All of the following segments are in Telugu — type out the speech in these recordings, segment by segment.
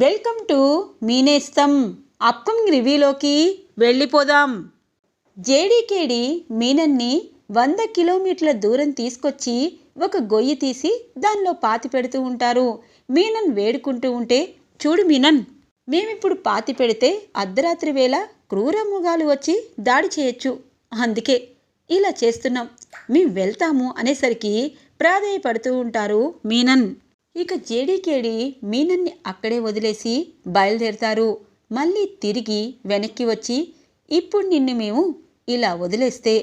Welcome to Meenestham. అప్కమింగ్ రివ్యూలోకి వెళ్ళిపోదాం. జేడీకేడి మీనన్ని 100 కిలోమీటర్ల దూరం తీసుకొచ్చి ఒక గొయ్యి తీసి దానిలో పాతి పెడుతూ ఉంటారు. మీనన్ వేడుకుంటూ ఉంటే, చూడు మీనన్, మేమిప్పుడు పాతి పెడితే అర్ధరాత్రి వేళ క్రూర మృగాలు వచ్చి దాడి చేయొచ్చు, అందుకే ఇలా చేస్తున్నాం, మేము వెళ్తాము అనేసరికి ప్రాధేయపడుతూ ఉంటారు మీనన్. ఇక జేడీకేడి మీనన్ని అక్కడే వదిలేసి బయలుదేరతారు. మళ్ళీ తిరిగి వెనక్కి వచ్చి, ఇప్పుడు నిన్ను మేము ఇలా వదిలేస్తే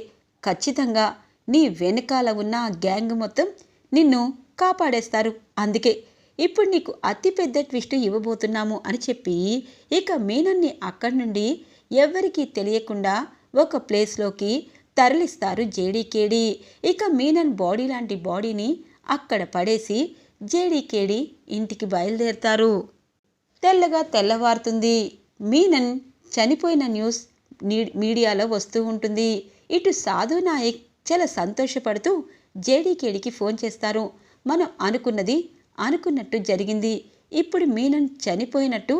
ఖచ్చితంగా నీ వెనకాల ఉన్న గ్యాంగ్ మొత్తం నిన్ను కాపాడేస్తారు, అందుకే ఇప్పుడు నీకు అతిపెద్ద ట్విస్ట్ ఇవ్వబోతున్నాము అని చెప్పి ఇక మీనన్ని అక్కడి నుండి ఎవ్వరికీ తెలియకుండా ఒక ప్లేస్లోకి తరలిస్తారు జేడీకేడి. ఇక మీనన్ బాడీ లాంటి బాడీని అక్కడ పడేసి జేడీకేడి ఇంటికి బయలుదేరతారు. తెల్లగా తెల్లవారుతుంది. మీనన్ చనిపోయిన న్యూస్ మీడియాలో వస్తూ ఉంటుంది. ఇటు సాధు నాయక్ చాలా సంతోషపడుతూ జేడీకేడికి ఫోన్ చేస్తారు. మనం అనుకున్నది అనుకున్నట్టు జరిగింది, ఇప్పుడు మీనన్ చనిపోయినట్టు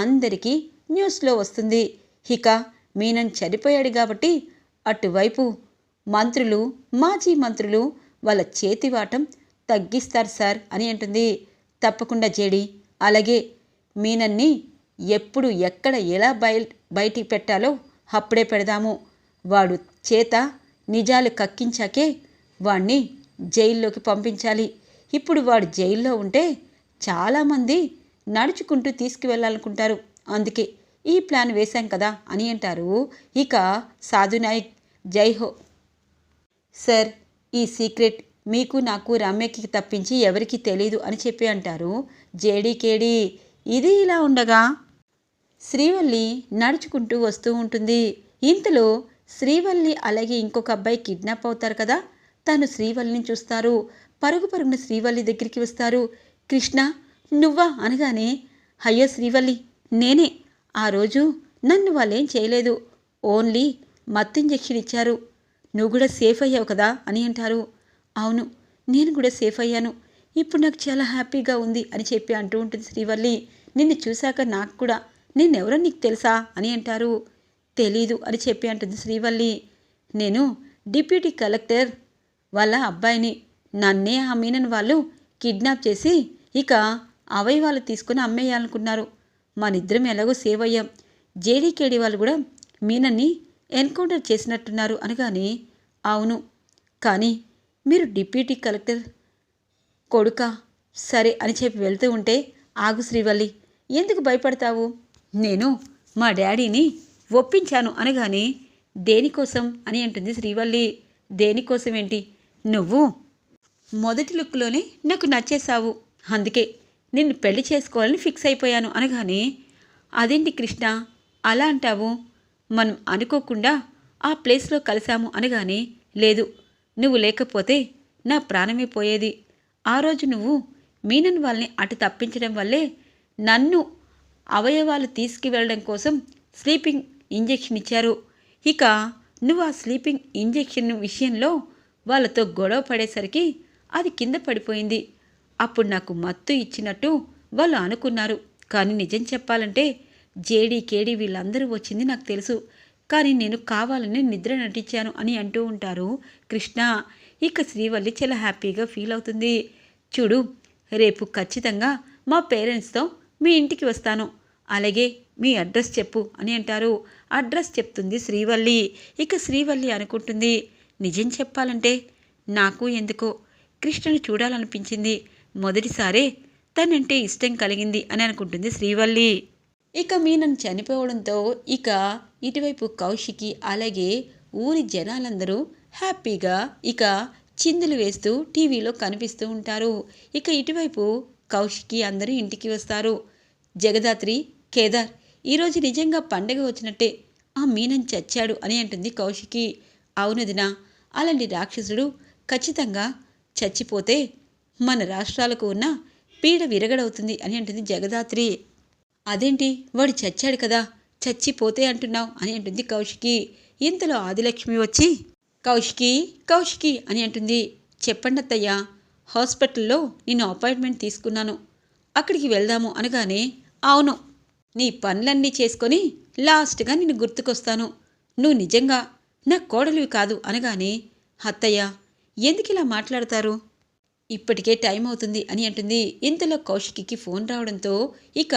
అందరికీ న్యూస్లో వస్తుంది. ఇక మీనన్ చనిపోయాడు కాబట్టి అటువైపు మంత్రులు, మాజీ మంత్రులు వాళ్ళ చేతివాటం తగ్గిస్తారు సార్ అని అంటుంది. తప్పకుండా జేడీ, అలాగే మీనన్ని ఎప్పుడు ఎక్కడ ఎలా బయటికి పెట్టాలో అప్పుడే పెడదాము. వాడు చేత నిజాలు కక్కించాకే వాణ్ణి జైల్లోకి పంపించాలి. ఇప్పుడు వాడు జైల్లో ఉంటే చాలామంది నడుచుకుంటూ తీసుకువెళ్ళాలనుకుంటారు, అందుకే ఈ ప్లాన్ వేశాం కదా అని అంటారు. ఇక సాధునాయక్, జైహో సార్, ఈ సీక్రెట్ మీకు నాకు రమ్యకి తప్పించి ఎవరికి తెలీదు అని చెప్పి అంటారు జేడీకేడి. ఇది ఇలా ఉండగా శ్రీవల్లి నడుచుకుంటూ వస్తూ ఉంటుంది. ఇంతలో శ్రీవల్లి అలాగే ఇంకొక అబ్బాయి కిడ్నాప్ అవుతారు కదా, తను శ్రీవల్లిని చూస్తారు. పరుగు పరుగున శ్రీవల్లి దగ్గరికి వస్తారు. కృష్ణ నువ్వా అనగానే, అయ్యో శ్రీవల్లి, నేనే. ఆ రోజు నన్ను వాళ్ళేం చేయలేదు, ఓన్లీ మత్తు ఇంజెక్షన్ ఇచ్చారు. నువ్వు కూడా సేఫ్ అయ్యావు కదా అని అంటారు. అవును, నేను కూడా సేఫ్ అయ్యాను, ఇప్పుడు నాకు చాలా హ్యాపీగా ఉంది అని చెప్పి అంటూ ఉంటుంది శ్రీవల్లి. నిన్ను చూశాక నాకు కూడా నేనెవరో నీకు తెలుసా అని అంటారు. తెలీదు అని చెప్పి అంటుంది శ్రీవల్లి. నేను డిప్యూటీ కలెక్టర్ వాళ్ళ అబ్బాయిని. నన్నే ఆ మీనన్ వాళ్ళు కిడ్నాప్ చేసి ఇక అవయవాలు తీసుకుని అమ్మేయాలనుకున్నారు. మనిద్దరం ఎలాగో సేవ్ అయ్యాం. జేడీకేడి వాళ్ళు కూడా మీనన్ని ఎన్కౌంటర్ చేసినట్టున్నారు అనగానే, అవును, కానీ మీరు డిప్యూటీ కలెక్టర్ కొడుకా, సరే అని చెప్పి వెళ్తూ ఉంటే, ఆగు శ్రీవల్లి, ఎందుకు భయపడతావు, నేను మా డాడీని ఒప్పించాను అనగానే, దేనికోసం అని అంటుంది శ్రీవల్లి. దేనికోసం ఏంటి, నువ్వు మొదటి లుక్లోనే నాకు నచ్చేసావు, అందుకే నిన్ను పెళ్లి చేసుకోవాలని ఫిక్స్ అయిపోయాను అనగానే, అదేంటి కృష్ణ అలా అంటావు, మనం అనుకోకుండా ఆ ప్లేస్లో కలిసాము అనగానే, లేదు, నువ్వు లేకపోతే నా ప్రాణమే పోయేది. ఆ రోజు నువ్వు మీనన్ వాళ్ళని అటు తప్పించడం వల్లే నన్ను అవయవాలు తీసుకువెళ్ళడం కోసం స్లీపింగ్ ఇంజెక్షన్ ఇచ్చారు. ఇక నువ్వు ఆ స్లీపింగ్ ఇంజెక్షన్ విషయంలో వాళ్ళతో గొడవ పడేసరికి అది కింద పడిపోయింది. అప్పుడు నాకు మత్తు ఇచ్చినట్టు వాళ్ళు అనుకున్నారు, కానీ నిజం చెప్పాలంటే జేడీకేడి వీళ్ళందరూ వచ్చింది నాకు తెలుసు, కానీ నేను కావాలని నిద్ర నటించాను అని అంటూ ఉంటారు కృష్ణ. ఇక శ్రీవల్లి చాలా హ్యాపీగా ఫీల్ అవుతుంది. చూడు, రేపు ఖచ్చితంగా మా పేరెంట్స్తో మీ ఇంటికి వస్తాను, అలాగే మీ అడ్రస్ చెప్పు అని అంటారు. అడ్రస్ చెప్తుంది శ్రీవల్లి. ఇక శ్రీవల్లి అనుకుంటుంది, నిజం చెప్పాలంటే నాకు ఎందుకో కృష్ణను చూడాలనిపించింది, మొదటిసారే తనంటే ఇష్టం కలిగింది అని అనుకుంటుంది శ్రీవల్లి. ఇక మీనన్ చనిపోవడంతో ఇక ఇటువైపు కౌశికి అలాగే ఊరి జనాలందరూ హ్యాపీగా ఇక చిందులు వేస్తూ టీవీలో కనిపిస్తూ ఉంటారు. ఇక ఇటువైపు కౌశికి అందరూ ఇంటికి వస్తారు. జగదాత్రి, కేదార్, ఈరోజు నిజంగా పండగ వచ్చినట్టే, ఆ మీనన్ చచ్చాడు అని అంటుంది కౌశికి. అవునదినా, అలాంటి రాక్షసుడు ఖచ్చితంగా చచ్చిపోతే మన రాష్ట్రాలకు ఉన్న పీడ విరగడవుతుంది అని అంటుంది జగదాత్రి. అదేంటి, వాడు చచ్చాడు కదా, చచ్చిపోతే అంటున్నావు అని అంటుంది కౌశికి. ఇంతలో ఆదిలక్ష్మి వచ్చి, కౌశికి కౌశికి అని అంటుంది. చెప్పండి అత్తయ్య, హాస్పిటల్లో నేను అపాయింట్మెంట్ తీసుకున్నాను, అక్కడికి వెళ్దాము అనగానే, అవును, నీ పనులన్నీ చేసుకొని లాస్ట్గా నిన్ను గుర్తుకొస్తాను. నువ్వు నిజంగా నా కోడలివి కాదు అనగానే, అత్తయ్య ఎందుకిలా మాట్లాడతారు? ఇప్పటికే టైం అవుతుంది అని అంటుంది. ఇంతలో కౌశికికి ఫోన్ రావడంతో ఇక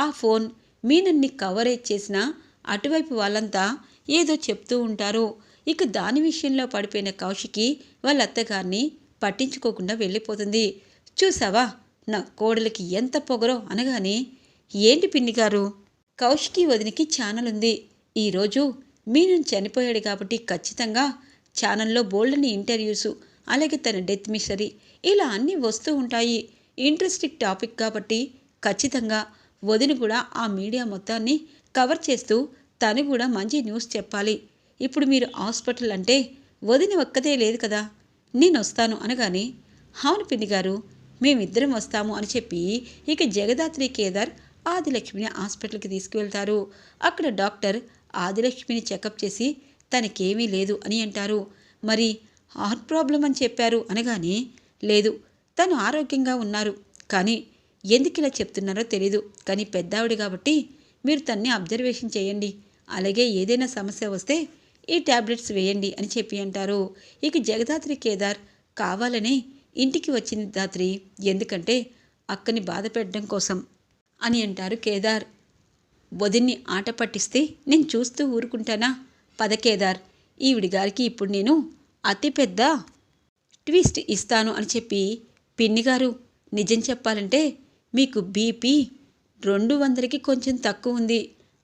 ఆ ఫోన్ మీనన్ని కవరేజ్ చేసిన అటువైపు వాళ్ళంతా ఏదో చెప్తూ ఉంటారు. ఇక దాని విషయంలో పడిపోయిన కౌశికి వాళ్ళ అత్తగారిని పట్టించుకోకుండా వెళ్ళిపోతుంది. చూసావా నా కోడలికి ఎంత పొగరో అనగానే, ఏంటి పిన్ని గారు, కౌశికి వదినికి ఛానల్ ఉంది. ఈరోజు మీనన్ చనిపోయాడు కాబట్టి ఖచ్చితంగా ఛానల్లో బోల్డని ఇంటర్వ్యూసు, అలాగే తన డెత్ మిస్టరీ ఇలా అన్నీ వస్తూ ఉంటాయి. ఇంట్రెస్టింగ్ టాపిక్ కాబట్టి ఖచ్చితంగా వదిన కూడా ఆ మీడియా మొత్తాన్ని కవర్ చేస్తూ తను కూడా మంచి న్యూస్ చెప్పాలి. ఇప్పుడు మీరు హాస్పిటల్ అంటే వదిన ఒక్కదే లేదు కదా, నేను వస్తాను అనగానే, అవును పిన్ని గారు మేమిద్దరం వస్తాము అని చెప్పి ఇక జగదాత్రి కేదార్ ఆదిలక్ష్మిని హాస్పిటల్కి తీసుకువెళ్తారు. అక్కడ డాక్టర్ ఆదిలక్ష్మిని చెకప్ చేసి తనకేమీ లేదు అని అంటారు. మరి హార్ట్ ప్రాబ్లం అని చెప్పారు అనగానే, లేదు తను ఆరోగ్యంగా ఉన్నారు, కానీ ఎందుకు ఇలా చెప్తున్నారో తెలీదు, కానీ పెద్దావిడ కాబట్టి మీరు తన్ని అబ్జర్వేషన్ చేయండి, అలాగే ఏదైనా సమస్య వస్తే ఈ ట్యాబ్లెట్స్ వేయండి అని చెప్పి అంటారు. ఇక జగదాత్రి కేదార్ కావాలనే ఇంటికి వచ్చింది దాత్రి, ఎందుకంటే అక్కని బాధ పెట్టడం కోసం అని అంటారు కేదార్. వదిన్ని ఆట పట్టిస్తే నేను చూస్తూ ఊరుకుంటానా? పద కేదార్, ఈవిడి గారికి ఇప్పుడు నేను అతిపెద్ద ట్విస్ట్ ఇస్తాను అని చెప్పి, పిన్నిగారు నిజం చెప్పాలంటే మీకు బీపీ 200కి కొంచెం తక్కువ ఉంది,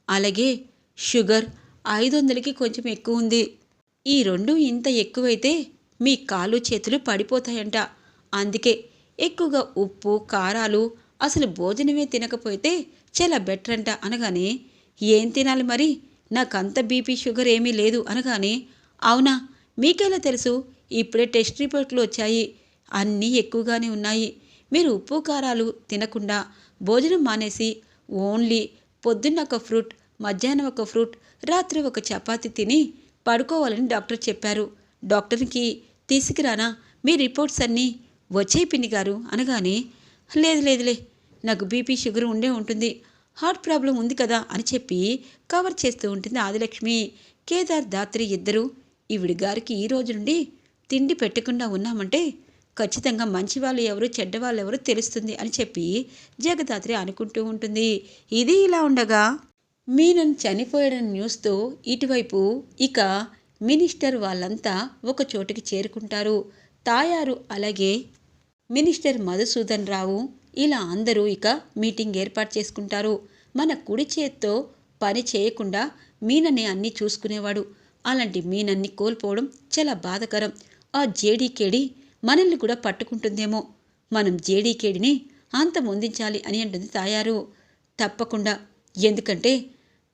అలాగే షుగర్ 500కి కొంచెం ఎక్కువ ఉంది. ఈ రెండు ఇంత ఎక్కువైతే మీ కాళ్ళు చేతులు పడిపోతాయంట. అందుకే ఎక్కువగా ఉప్పు కారాలు అసలు భోజనమే తినకపోతే చాలా బెటర్ అంట అనగానే, ఏం తినాలి మరి, నాకంత బీపీ షుగర్ ఏమీ లేదు అనగానే, అవునా మీకెలా తెలుసు, ఇప్పుడే టెస్ట్ రిపోర్ట్లు వచ్చాయి, అన్నీ ఎక్కువగానే ఉన్నాయి. మీరు ఉప్పు కారాలు తినకుండా భోజనం మానేసి ఓన్లీ పొద్దున్న ఒక ఫ్రూట్, మధ్యాహ్నం ఒక ఫ్రూట్, రాత్రి ఒక చపాతీ తిని పడుకోవాలని డాక్టర్ చెప్పారు. డాక్టర్కి తీసుకురానా మీ రిపోర్ట్స్ అన్నీ వచ్చాయి పిన్ని గారు అనగానే, లేదులే నాకు బీపీ షుగర్ ఉండే ఉంటుంది, హార్ట్ ప్రాబ్లం ఉంది కదా అని చెప్పి కవర్ చేస్తూ ఉంటుంది ఆదిలక్ష్మి. కేదార్ దాత్రి ఇద్దరు, ఈవిడి గారికి ఈ రోజు నుండి తిండి పెట్టకుండా ఉన్నామంటే ఖచ్చితంగా మంచివాళ్ళు ఎవరు చెడ్డవాళ్ళు ఎవరు తెలుస్తుంది అని చెప్పి జగదాత్రి అనుకుంటూ ఉంటుంది. ఇది ఇలా ఉండగా మీనన్ చనిపోయాడని న్యూస్తో ఇటువైపు ఇక మినిస్టర్ వాళ్ళంతా ఒక చోటికి చేరుకుంటారు. తాయారు అలాగే మినిస్టర్ మధుసూదన్ రావు ఇలా అందరూ ఇక మీటింగ్ ఏర్పాటు చేసుకుంటారు. మన కుడి చేత్తో పని చేయకుండా మీనన్ని అన్నీ చూసుకునేవాడు, అలాంటి మీనన్ని కోల్పోవడం చాలా బాధకరం. ఆ జేడీకేడి మనల్ని కూడా పట్టుకుంటుందేమో, మనం జేడీకేడిని అంతమొందించాలి అని అంటుంది తాయారు. తప్పకుండా, ఎందుకంటే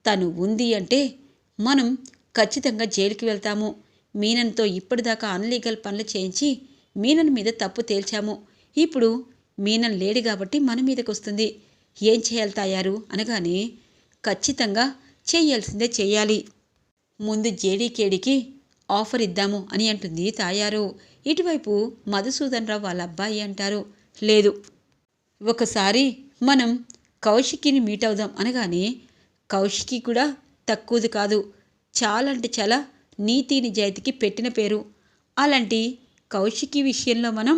తను ఉంది అంటే మనం ఖచ్చితంగా జైలుకి వెళ్తాము. మీనన్తో ఇప్పటిదాకా అన్లీగల్ పనులు చేయించి మీనన్ మీద తప్పు తేల్చాము, ఇప్పుడు మీనన్ లేడు కాబట్టి మన మీదకి వస్తుంది. ఏం చేయాలి తాయారు అనగానే, ఖచ్చితంగా చేయాల్సిందే చేయాలి, ముందు జేడీకేడికి ఆఫర్ ఇద్దాము అని అంటుంది తాయారు. ఇటువైపు మధుసూదన్ రావు వాళ్ళ అబ్బాయి అంటారు, లేదు ఒకసారి మనం కౌశికిని మీట్ అవుదాం అనగానే, కౌశికి కూడా తక్కువది కాదు, చాలా అంటే చాలా నీతి నిజాయితీకి పెట్టిన పేరు, అలాంటి కౌశికి విషయంలో మనం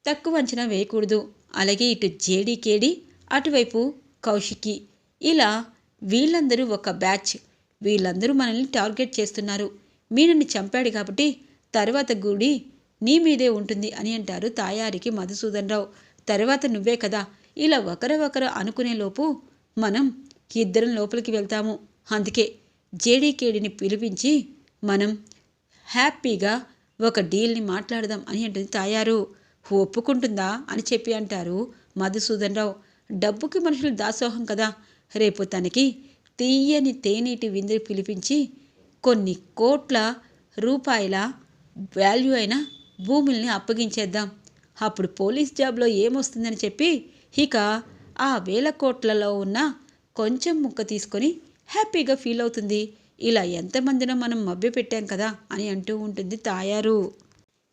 తక్కువ అంచనా వేయకూడదు. అలాగే ఇటు జేడీకేడి అటువైపు కౌశికి, ఇలా వీళ్ళందరూ ఒక బ్యాచ్, వీళ్ళందరూ మనల్ని టార్గెట్ చేస్తున్నారు. మీనన్ని చంపాడు కాబట్టి తర్వాత గుడి నీ మీదే ఉంటుంది అని అంటారు తాయారికి మధుసూదన్ రావు. తర్వాత నువ్వే కదా, ఇలా ఒకరు అనుకునేలోపు మనం ఇద్దరం లోపలికి వెళ్తాము, అందుకే జేడీకేడిని పిలిపించి మనం హ్యాపీగా ఒక డీల్ని మాట్లాడదాం అని అంటుంది తాయారు. ఒప్పుకుంటుందా అని చెప్పి అంటారు మధుసూదన్ రావు. డబ్బుకి మనుషులు దాసోహం కదా, రేపు తనకి తీయని తేనీటి విందు పిలిపించి కొన్ని కోట్ల రూపాయల వాల్యూ అయిన భూముల్ని అప్పగించేద్దాం, అప్పుడు పోలీస్ జాబ్లో ఏమొస్తుందని చెప్పి ఇక ఆ 1000 కోట్లలో ఉన్న కొంచెం ముక్క తీసుకొని హ్యాపీగా ఫీల్ అవుతుంది. ఇలా ఎంతమందినో మనం మభ్యపెట్టాం కదా అని అంటూ ఉంటుంది తాయారు.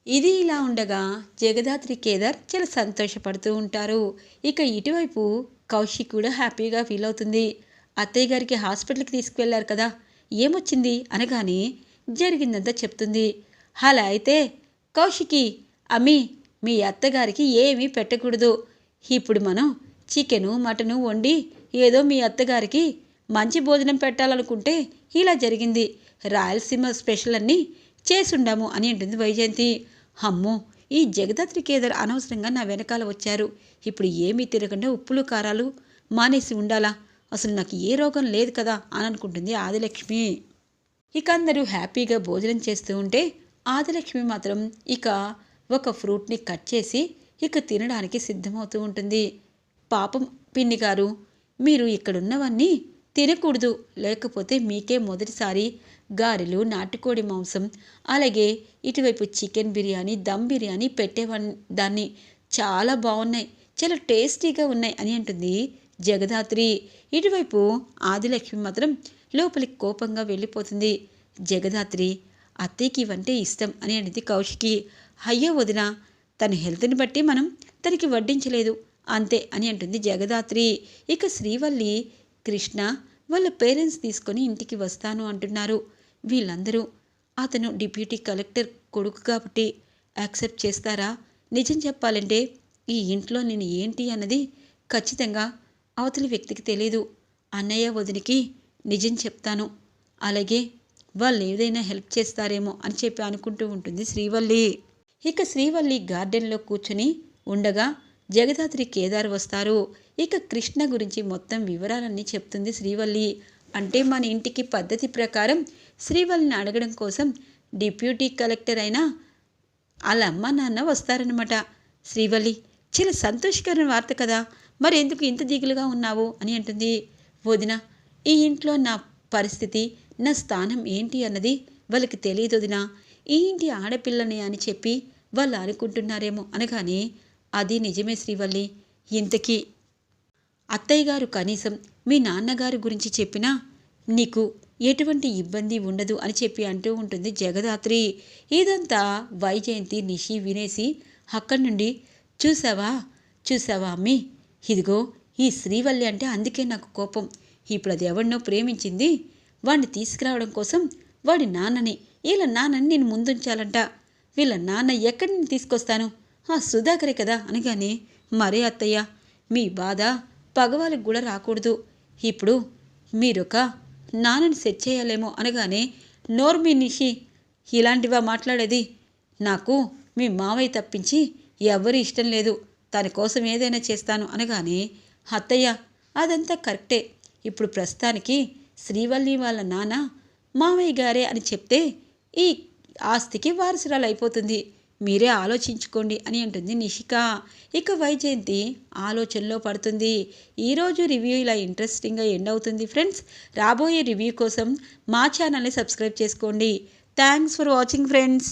ఇది ఇలా ఉండగా జగదాత్రి కేదార్ చాలా సంతోషపడుతూ ఉంటారు. ఇక ఇటువైపు కౌశిక్ కూడా హ్యాపీగా ఫీల్ అవుతుంది. అత్తయ్య గారికి హాస్పిటల్కి తీసుకువెళ్లారు కదా, ఏమొచ్చింది అనగానే జరిగిందంతా చెప్తుంది. అలా అయితే కౌశికి, అమ్మి మీ అత్తగారికి ఏమీ పెట్టకూడదు. ఇప్పుడు మనం చికెను మటను వండి ఏదో మీ అత్తగారికి మంచి భోజనం పెట్టాలనుకుంటే ఇలా జరిగింది. రాయలసీమ స్పెషల్ అన్నీ చేసుండాము అని అంటుంది వైజయంతి. అమ్మో, ఈ జగదాత్రి కేదార్ అనవసరంగా నా వెనకాల వచ్చారు. ఇప్పుడు ఏమీ తిరగకుండా ఉప్పులు కారాలు మానేసి ఉండాలా? అసలు నాకు ఏ రోగం లేదు కదా అని అనుకుంటుంది ఆదిలక్ష్మి. ఇక అందరూ హ్యాపీగా భోజనం చేస్తూ ఉంటే ఆదిలక్ష్మి మాత్రం ఇక ఒక ఫ్రూట్ని కట్ చేసి ఇక తినడానికి సిద్ధమవుతూ ఉంటుంది. పాపం పిన్ని గారు, మీరు ఇక్కడున్నవన్నీ తినకూడదు, లేకపోతే మీకే మొదటిసారి గారెలు, నాటుకోడి మాంసం, అలాగే ఇటువైపు చికెన్ బిర్యానీ, దమ్ బిర్యానీ దాన్ని చాలా బాగున్నాయి, చాలా టేస్టీగా ఉన్నాయి అని అంటుంది జగదాత్రి. ఇటువైపు ఆదిలక్ష్మి మాత్రం లోపలికి కోపంగా వెళ్ళిపోతుంది. జగదాత్రి, అత్తయ్యకి ఇవంటే ఇష్టం అని అనేది కౌశికి. అయ్యో వదిన, తన హెల్త్ని బట్టి మనం తనకి వడ్డించలేదు అంతే అని అంటుంది జగదాత్రి. ఇక శ్రీవల్లి, కృష్ణ వాళ్ళ పేరెంట్స్ తీసుకొని ఇంటికి వస్తాను అంటున్నారు. వీళ్ళందరూ అతను డిప్యూటీ కలెక్టర్ కొడుకు కాబట్టి యాక్సెప్ట్ చేస్తారా? నిజం చెప్పాలంటే ఈ ఇంట్లో నేను ఏంటి అన్నది ఖచ్చితంగా అవతలి వ్యక్తికి తెలీదు. అన్నయ్య వదినికి నిజం చెప్తాను, అలాగే వాళ్ళు ఏదైనా హెల్ప్ చేస్తారేమో అని చెప్పి అనుకుంటూ ఉంటుంది శ్రీవల్లి. ఇక శ్రీవల్లి గార్డెన్లో కూర్చొని ఉండగా జగదాత్రి కేదార్ వస్తారు. ఇక కృష్ణ గురించి మొత్తం వివరాలన్నీ చెప్తుంది శ్రీవల్లి. అంటే మన ఇంటికి పద్ధతి ప్రకారం శ్రీవల్లిని అడగడం కోసం డిప్యూటీ కలెక్టర్ అయినా వాళ్ళ అమ్మ నాన్న వస్తారనమాట. శ్రీవల్లి, చాలా సంతోషకరమైన వార్త కదా, మరి ఎందుకు ఇంత దిగులుగా ఉన్నావు అని అంటుంది. వదిన, ఈ ఇంట్లో నా పరిస్థితి, నా స్థానం ఏంటి అన్నది వాళ్ళకి తెలియదు వదిన. ఈ ఇంటి ఆడపిల్లని అని చెప్పి వాళ్ళు అనుకుంటున్నారేమో అనగానే అది నిజమే శ్రీవల్లి. ఇంతకీ అత్తయ్య గారు కనీసం మీ నాన్నగారి గురించి చెప్పినా నీకు ఎటువంటి ఇబ్బంది ఉండదు అని చెప్పి అంటూ ఉంటుంది జగదాత్రి. ఇదంతా వైజయంతి, నిషి వినేసి అక్కడి నుండి చూసావా అమ్మి, ఇదిగో ఈ శ్రీవల్లి అంటే అందుకే నాకు కోపం. ఇప్పుడు అది ఎవరినో ప్రేమించింది, వాడిని తీసుకురావడం కోసం వాడి నాన్నని, వీళ్ళ నాన్నని నేను ముందుంచాలంట. వీళ్ళ నాన్న ఎక్కడి నుంచి తీసుకొస్తాను? ఆ సుధాకరే కదా అనగానే, మరే అత్తయ్య, మీ బాధ పగవాళ్ళకి కూడా రాకూడదు. ఇప్పుడు మీరొక నాన్నని సెట్ చేయాలేమో అనగానే, నోర్మి నిషి, ఇలాంటివా మాట్లాడేది? నాకు మీ మావయ్య తప్పించి ఎవరు ఇష్టం లేదు, తన కోసం ఏదైనా చేస్తాను అనగానే, అత్తయ్య అదంతా కరెక్టే. ఇప్పుడు ప్రస్తుతానికి శ్రీవల్లి వాళ్ళ నాన్న మావయ్య గారే అని చెప్తే ఈ ఆస్తికి వారసురాలు అయిపోతుంది. మీరే ఆలోచించుకోండి అని అంటుంది నిషిక. ఇక వైజయంతి ఆలోచనలో పడుతుంది. ఈరోజు రివ్యూ ఇలా ఇంట్రెస్టింగ్గా ఎండ్ అవుతుంది ఫ్రెండ్స్. రాబోయే రివ్యూ కోసం మా ఛానల్ని సబ్స్క్రైబ్ చేసుకోండి. Thanks for watching friends.